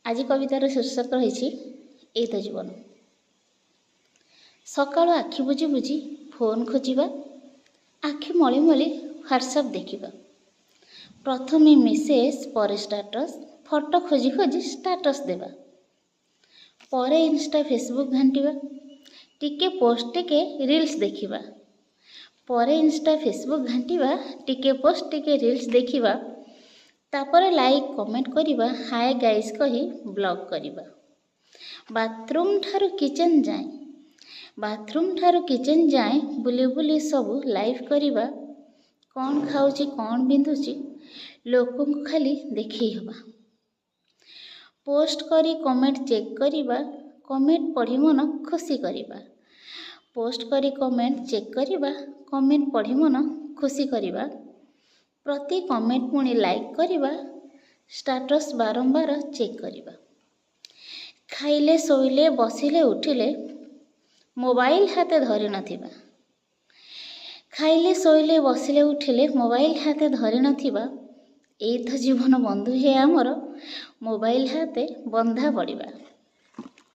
आज कवितार शीर्षक रही एई तो जीवन। सकाळु आखि बुझी बुझी फोन खोजा, आखि मली मली व्हाट्सएप देखा, प्रथम मेसेज पर स्टाटस, फोटो खोजी खोजी स्टाटस देवा, पर इंस्टा फेसबुक घांटा, टिके पोस्ट टिके रील्स देखा, पर इंस्टा फेसबुक घांटा, टिके पोस्ट टिके रील्स देखा, तापर लाइक कमेंट करिबा, हाय गाइस कही ब्लॉग करिबा, बाथरूम ठारू किचन जाए बुली बुली सबू लाइव करिबा, कौन खाऊची कौन बिंधुची लोकों को खाली देखई हबा, पोस्ट करी कमेंट चेक करिबा, कमेंट पढ़ी मन खुशी करिबा, पोस्ट करी कमेंट चेक करिबा, कमेंट पढ़ी मन खुशी करिबा, प्रति कमेंट पुणी लाइक करिबा, स्टाटस बारंबार चेक करिबा, खाइले शोइले बसिले उठिले मोबाइल हाथे धरि नथिबा, खाइले शोइले बसिले उठिले मोबाइल हाथे धरि नथिबा, एई तो जीवन बंधु हे आमर मोबाइल हाथे बंधा पड़िबा।